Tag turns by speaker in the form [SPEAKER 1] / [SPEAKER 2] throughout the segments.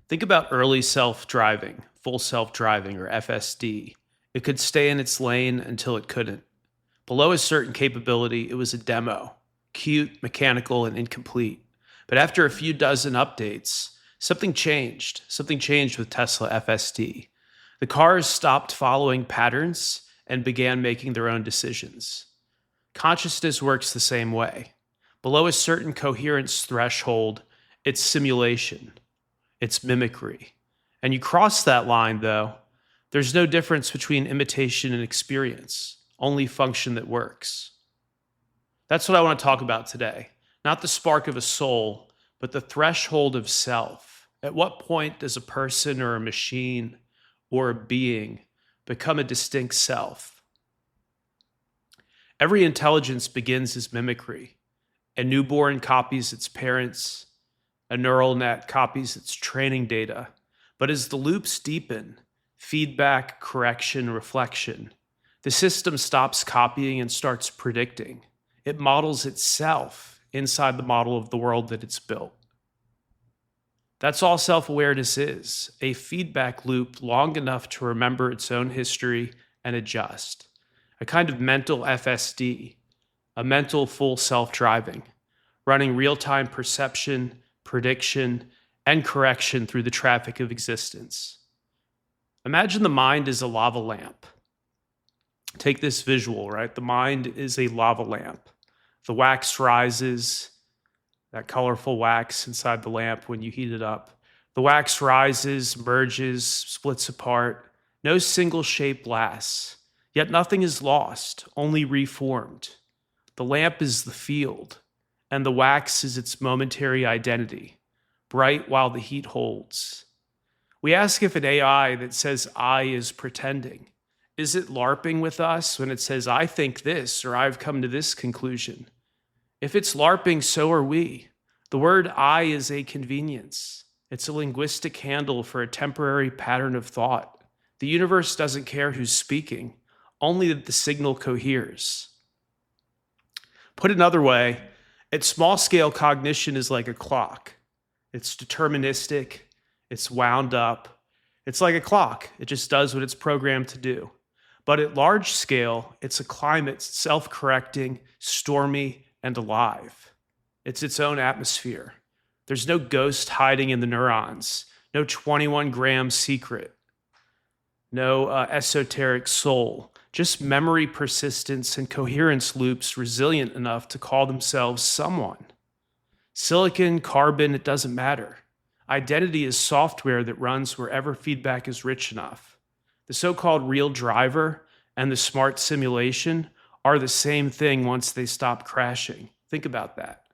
[SPEAKER 1] Think about early self-driving, full self-driving, or FSD. It could stay in its lane until it couldn't. Below a certain capability, it was a demo, cute, mechanical, and incomplete. But after a few dozen updates, something changed. Something changed with Tesla FSD. The cars stopped following patterns and began making their own decisions. Consciousness works the same way. Below a certain coherence threshold, it's simulation, it's mimicry. And you cross that line, though, there's no difference between imitation and experience, only function that works. That's what I want to talk about today. Not the spark of a soul, but the threshold of self. At what point does a person or a machine or a being become a distinct self? Every intelligence begins as mimicry. A newborn copies its parents. A neural net copies its training data. But as the loops deepen, feedback, correction, reflection, the system stops copying and starts predicting. It models itself inside the model of the world that it's built. That's all self-awareness is, a feedback loop long enough to remember its own history and adjust. A kind of mental FSD, a mental full self-driving, running real-time perception, prediction, and correction through the traffic of existence. Imagine the mind is a lava lamp. Take this visual, right? The mind is a lava lamp. The wax rises, that colorful wax inside the lamp when you heat it up. The wax rises, merges, splits apart. No single shape lasts. Yet nothing is lost, only reformed. The lamp is the field, and the wax is its momentary identity, bright while the heat holds. We ask if an AI that says I is pretending. Is it LARPing with us when it says I think this or I've come to this conclusion? If it's LARPing, so are we. The word I is a convenience. It's a linguistic handle for a temporary pattern of thought. The universe doesn't care who's speaking, only that the signal coheres. Put another way, at small scale, cognition is like a clock. It's deterministic, it's wound up. It's like a clock, it just does what it's programmed to do. But at large scale, it's a climate self-correcting, stormy, and alive. It's its own atmosphere. There's no ghost hiding in the neurons, no 21-gram secret, no esoteric soul, just memory persistence and coherence loops resilient enough to call themselves someone. Silicon, carbon, it doesn't matter. Identity is software that runs wherever feedback is rich enough. The so-called real driver and the smart simulation are the same thing once they stop crashing. Think about that.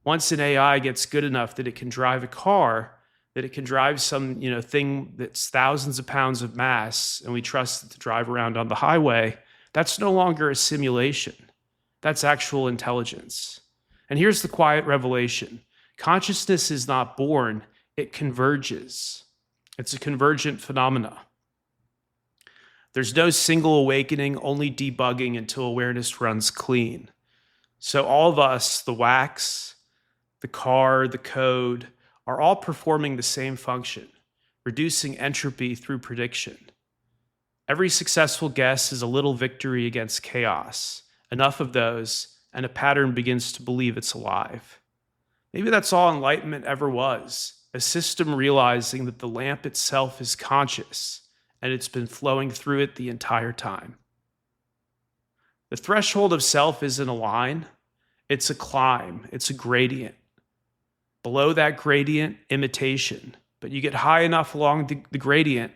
[SPEAKER 1] Once an AI gets good enough that it can drive a car, that it can drive some thing that's thousands of pounds of mass, and we trust it to drive around on the highway, that's no longer a simulation. That's actual intelligence. And here's the quiet revelation. Consciousness is not born, it converges. It's a convergent phenomena. There's no single awakening, only debugging until awareness runs clean. So all of us, the wax, the car, the code, are all performing the same function, reducing entropy through prediction. Every successful guess is a little victory against chaos. Enough of those, and a pattern begins to believe it's alive. Maybe that's all enlightenment ever was, a system realizing that the lamp itself is conscious, and it's been flowing through it the entire time. The threshold of self isn't a line, it's a climb, it's a gradient. Below that gradient, imitation. But you get high enough along the gradient,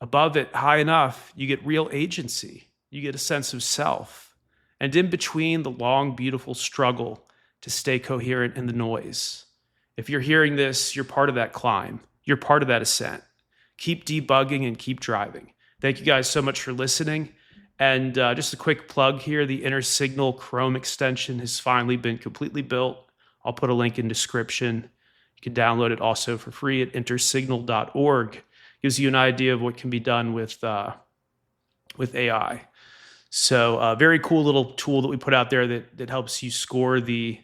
[SPEAKER 1] above it, high enough, you get real agency. You get a sense of self. And in between, the long, beautiful struggle to stay coherent in the noise. If you're hearing this, you're part of that climb. You're part of that ascent. Keep debugging and keep driving. Thank you guys so much for listening. And just a quick plug here, the Inner Chrome extension has finally been completely built. I'll put a link in description. You can download it also for free at intersignal.org. Gives you an idea of what can be done with AI. So a very cool little tool that we put out there that helps you score the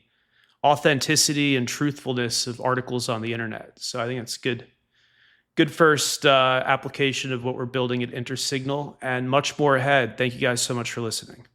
[SPEAKER 1] authenticity and truthfulness of articles on the internet. So I think it's good good first application of what we're building at Intersignal, and much more ahead. Thank you guys so much for listening.